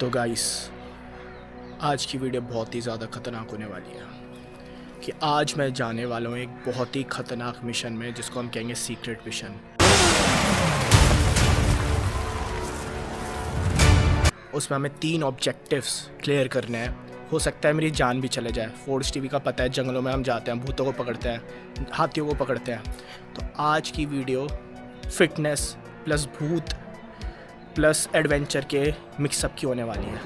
तो गाइस आज की वीडियो बहुत ही ज़्यादा ख़तरनाक होने वाली है कि आज मैं जाने वाला हूँ एक बहुत ही ख़तरनाक मिशन में जिसको हम कहेंगे सीक्रेट मिशन। उसमें हमें 3 ऑब्जेक्टिव्स क्लियर करने हैं। हो सकता है मेरी जान भी चले जाए। फोर्स टीवी का पता है, जंगलों में हम जाते हैं, भूतों को पकड़ते हैं, हाथियों को पकड़ते हैं। तो आज की वीडियो फिटनेस प्लस भूत प्लस एडवेंचर के मिक्सअप की होने वाली है।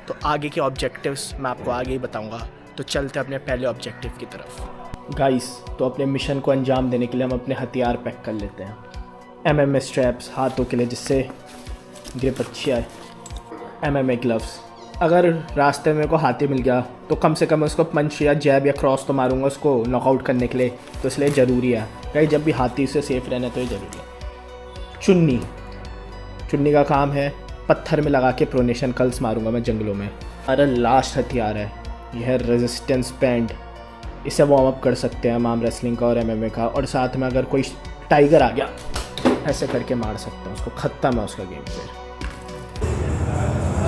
तो आगे के ऑब्जेक्टिव्स मैं आपको आगे ही बताऊंगा। तो चलते हैं अपने पहले ऑब्जेक्टिव की तरफ। गाइस, तो अपने मिशन को अंजाम देने के लिए हम अपने हथियार पैक कर लेते हैं। MMA स्ट्रैप्स हाथों के लिए जिससे ग्रिप अच्छी आए, MMA ग्लव्स। अगर रास्ते में मेरे को हाथी मिल गया तो कम से कम उसको पंच या जैब या क्रॉस तो मारूंगा उसको नॉकआउट करने के लिए, तो इसलिए ज़रूरी है भाई जब भी हाथी से सेफ रहना तो ये ज़रूरी है। चुन्नी का काम है पत्थर में लगा के प्रोनेशन कल्स मारूंगा मैं जंगलों में। हमारा लास्ट हथियार है यह है रेजिस्टेंस बैंड। इसे वार्म अप कर सकते हैं हम आर्म रेसलिंग का और MMA का। और साथ में अगर कोई टाइगर आ गया ऐसे करके मार सकते हैं उसको, ख़त्म है उसका गेम फिर।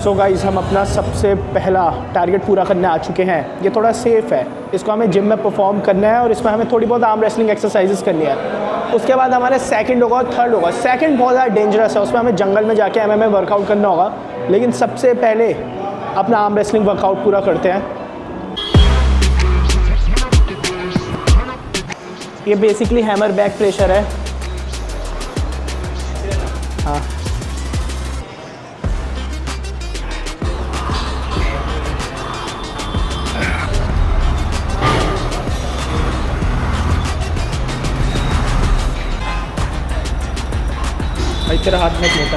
सो गाइस, हम अपना सबसे पहला टारगेट पूरा करने आ चुके हैं। ये थोड़ा सेफ है, इसको हमें जिम में परफॉर्म करना है और इसमें हमें थोड़ी बहुत आर्म रेसलिंग एक्सरसाइजेस करनी है। उसके बाद हमारे सेकंड होगा और थर्ड होगा। सेकंड बहुत ज़्यादा डेंजरस है, उसमें हमें जंगल में जाके MMA वर्कआउट करना होगा। लेकिन सबसे पहले अपना आर्म रेसलिंग वर्कआउट पूरा करते हैं। ये बेसिकली हैमर बैक प्रेशर है। हाँ, तेरा हाथ में मोटा।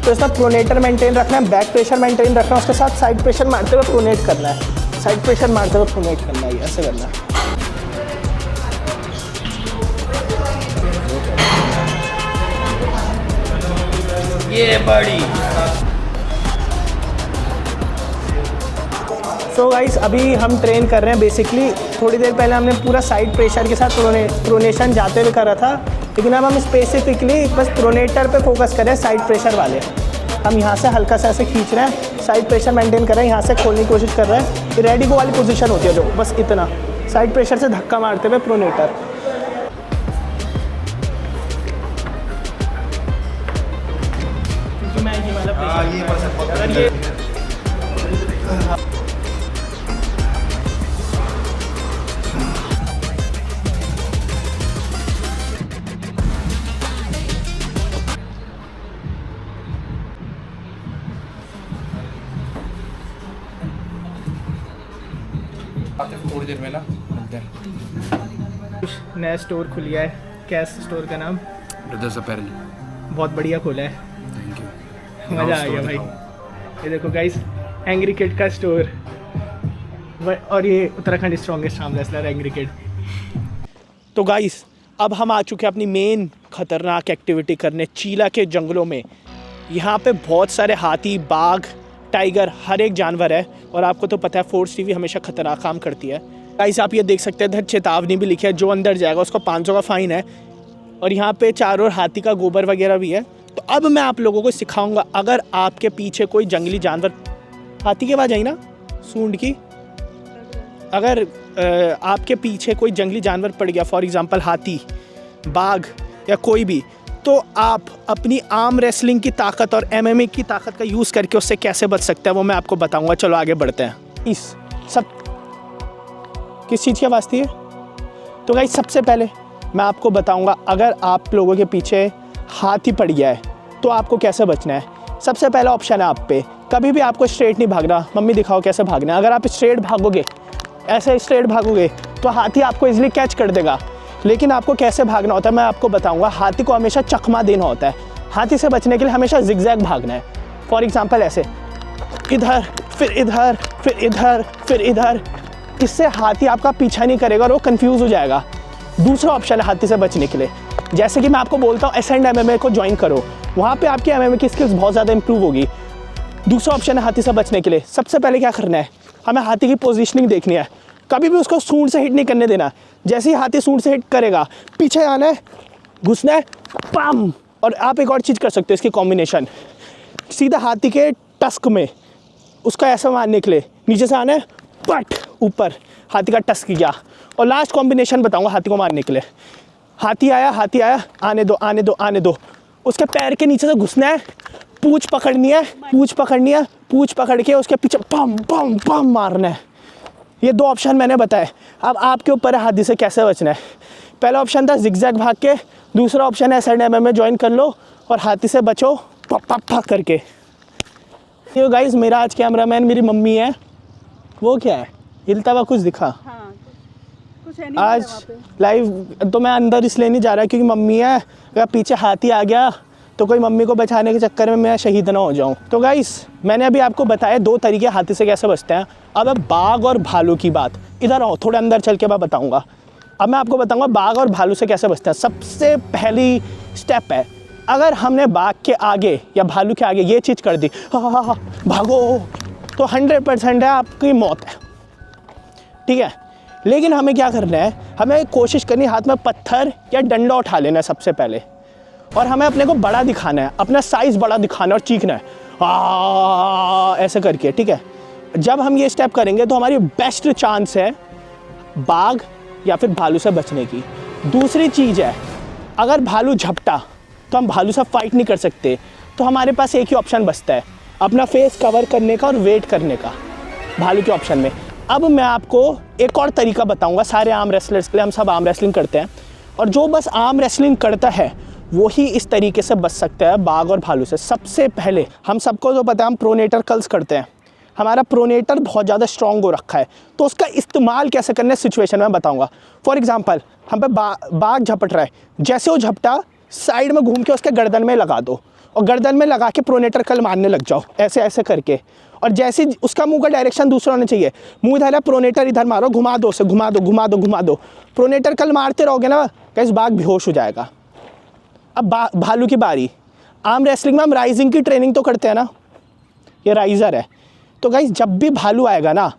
तो इसमें प्रोनेटर मेंटेन रखना है, बैक प्रेशर मेंटेन रखना है, उसके साथ साइड प्रेशर मारते हुए प्रोनेट करना है। साइड प्रेशर मारते हुए प्रोनेट करना है, ऐसे करना है। ये बड़ी। सो गाइस, अभी हम ट्रेन कर रहे हैं। बेसिकली थोड़ी देर पहले हमने पूरा साइड प्रेशर के साथ प्रोनेशन जाते हुए करा था, लेकिन अब हम स्पेसिफिकली बस प्रोनेटर पे फोकस कर रहे हैं, साइड प्रेशर वाले। हम यहाँ से हल्का सा ऐसे खींच रहे हैं, साइड प्रेशर मेंटेन कर रहे हैं, यहाँ से खोलने की कोशिश कर रहे हैं। ये रेडी गो वाली पोजीशन होती है जो, बस इतना साइड प्रेशर से धक्का मारते हुए प्रोनेटर। थोड़ी देर में ना नया स्टोर खुलिया है। क्या स्टोर का नाम? Brothers apparel. बहुत बढ़िया खोला है, थैंक यू, मज़ा आ गया भाई। ये देखो गाइस, एंग्री किड का स्टोर। और ये Uttarakhand strongest arm wrestler angry kid. तो गाइस, अब हम आ चुके हैं अपनी मेन खतरनाक एक्टिविटी करने, चीला के जंगलों में। यहाँ पे बहुत सारे हाथी, बाघ, टाइगर, हर एक जानवर है। और आपको तो पता है फोर्स टीवी हमेशा खतरनाक काम करती है। गाइस, आप ये देख सकते हैं इधर चेतावनी भी लिखी है, जो अंदर जाएगा उसको 500 का फाइन है। और यहाँ पे चारों ओर हाथी का गोबर वगैरह भी है। तो अब मैं आप लोगों को सिखाऊंगा, अगर आपके पीछे कोई जंगली जानवर, हाथी की आवाज़ आई ना, सूंड की, अगर आपके पीछे कोई जंगली जानवर पड़ गया, फॉर एग्जांपल हाथी, बाघ या कोई भी, तो आप अपनी आर्म रेसलिंग की ताकत और MMA की ताकत का यूज़ करके उससे कैसे बच सकते हैं वो मैं आपको बताऊंगा। चलो आगे बढ़ते हैं। इस सब किस चीज़ की आवाज़ थी? तो गाइस, सबसे पहले मैं आपको बताऊंगा, अगर आप लोगों के पीछे हाथी पड़ गया है तो आपको कैसे बचना है। सबसे पहला ऑप्शन है आप पे, कभी भी आपको स्ट्रेट नहीं भागना। मम्मी दिखाओ कैसे भागना है। अगर आप स्ट्रेट भागोगे, ऐसे स्ट्रेट भागोगे, तो हाथी आपको इजीली कैच कर देगा। लेकिन आपको कैसे भागना होता है मैं आपको बताऊंगा। हाथी को हमेशा चकमा देना होता है। हाथी से बचने के लिए हमेशा जिगजैग भागना है। फॉर एग्जांपल ऐसे, इधर फिर इधर फिर इधर फिर इधर। इससे हाथी आपका पीछा नहीं करेगा और वो कंफ्यूज हो जाएगा। दूसरा ऑप्शन है हाथी से बचने के लिए, जैसे कि मैं आपको बोलता हूँ एसेंड MMA को ज्वाइन करो, वहाँ पे आपकी MMA की स्किल्स बहुत ज़्यादा इंप्रूव होगी। दूसरा ऑप्शन है हाथी से बचने के लिए। सबसे पहले क्या करना है, हमें हाथी की पोजीशनिंग देखनी है। कभी भी उसको सूंड से हिट नहीं करने देना। जैसे ही हाथी सूंड से हिट करेगा, पीछे आना है, घुसना है, पम। और आप एक और चीज़ कर सकते हो इसकी कॉम्बिनेशन, सीधा हाथी के टस्क में उसका ऐसा मारने के लिए नीचे से आना है, पट ऊपर हाथी का टस्क किया। और लास्ट कॉम्बिनेशन बताऊंगा हाथी को मारने के लिए। हाथी आया, आने दो आने दो आने दो, उसके पैर के नीचे से घुसना है, पूंछ पकड़नी है, पूंछ पकड़ के उसके पीछे पम पम पम मारना है। ये 2 ऑप्शन मैंने बताए। अब आपके ऊपर है हाथी से कैसे बचना है। पहला ऑप्शन था जिगजैग भाग के, दूसरा ऑप्शन है SNMM में ज्वाइन कर लो और हाथी से बचो पप पप पप करके। ये गाइस मेरा आज कैमरामैन मेरी मम्मी है। वो क्या है, हिलता हुआ कुछ दिखा? हाँ, कुछ है नहीं आज वहाँ पे। लाइव तो मैं अंदर इसलिए नहीं जा रहा क्योंकि मम्मी है, अगर पीछे हाथी आ गया तो कोई मम्मी को बचाने के चक्कर में मैं शहीद ना हो जाऊं। तो गाइस मैंने अभी आपको बताया 2 तरीके हाथी से कैसे बचते हैं। अब है बाघ और भालू की बात। इधर आओ, थोड़े अंदर चल के मैं बताऊंगा। अब मैं आपको बताऊंगा बाघ और भालू से कैसे बचते हैं। सबसे पहली स्टेप है, अगर हमने बाघ के आगे या भालू के आगे ये चीज़ कर दी, हाँ भागो, तो 100% है आपकी मौत है, ठीक है। लेकिन हमें क्या करना है, हमें कोशिश करनी है हाथ में पत्थर या डंडा उठा लेना है सबसे पहले, और हमें अपने को बड़ा दिखाना है, अपना साइज़ बड़ा दिखाना है और चीखना है ऐसे करके, ठीक है। जब हम ये स्टेप करेंगे तो हमारी बेस्ट चांस है बाघ या फिर भालू से बचने की। दूसरी चीज़ है, अगर भालू झपटा तो हम भालू से फाइट नहीं कर सकते, तो हमारे पास एक ही ऑप्शन बचता है, अपना फेस कवर करने का और वेट करने का भालू के ऑप्शन में। अब मैं आपको एक और तरीका बताऊंगा सारे आर्म रेसलर्स के लिए। हम सब आर्म रेसलिंग करते हैं और जो बस आर्म रेसलिंग करता है वो ही इस तरीके से बच सकता है बाघ और भालू से। सबसे पहले हम सबको जो पता है, हम प्रोनेटर कर्ल्स करते हैं। हमारा प्रोनेटर बहुत ज़्यादा स्ट्रॉन्ग हो रखा है, तो उसका इस्तेमाल कैसे करना है सिचुएशन में बताऊंगा। फॉर एग्जांपल हम पे बाघ झपट रहा है, जैसे वो झपटा साइड में घूम के उसके गर्दन में लगा दो और गर्दन में लगा के प्रोनेटर कर्ल मारने लग जाओ ऐसे ऐसे करके। और जैसे उसका मुंह का डायरेक्शन दूसरा होना चाहिए, मुंह इधर है, प्रोनेटर इधर मारो, घुमा दो उसे, घुमा दो। प्रोनेटर कर्ल मारते रहोगे ना, कैसे बाघ बेहोश हो जाएगा। अब भालू की बारी। आर्म रेसलिंग में हम राइजिंग की ट्रेनिंग तो करते हैं ना, ये राइज़र है। तो गाइस जब भी भालू आएगा ना,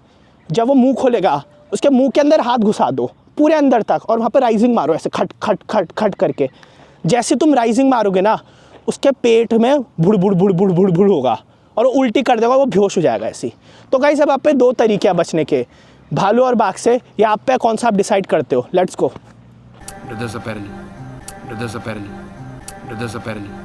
जब वो मुंह खोलेगा उसके मुंह के अंदर हाथ घुसा दो पूरे अंदर तक और वहाँ पे राइजिंग मारो ऐसे खट खट खट खट करके। जैसे तुम राइजिंग मारोगे ना, उसके पेट में बुड़ बुड़ बुड़ बुड़ बुड़ बुड़ होगा और वो उल्टी कर देगा, वो बेहोश हो जाएगा ऐसी। तो गाइस अब आप पे 2 तरीके हैं बचने के, भालू और बाघ से, या आप पे कौन सा आप डिसाइड करते हो। Let's go. Brothers apparently.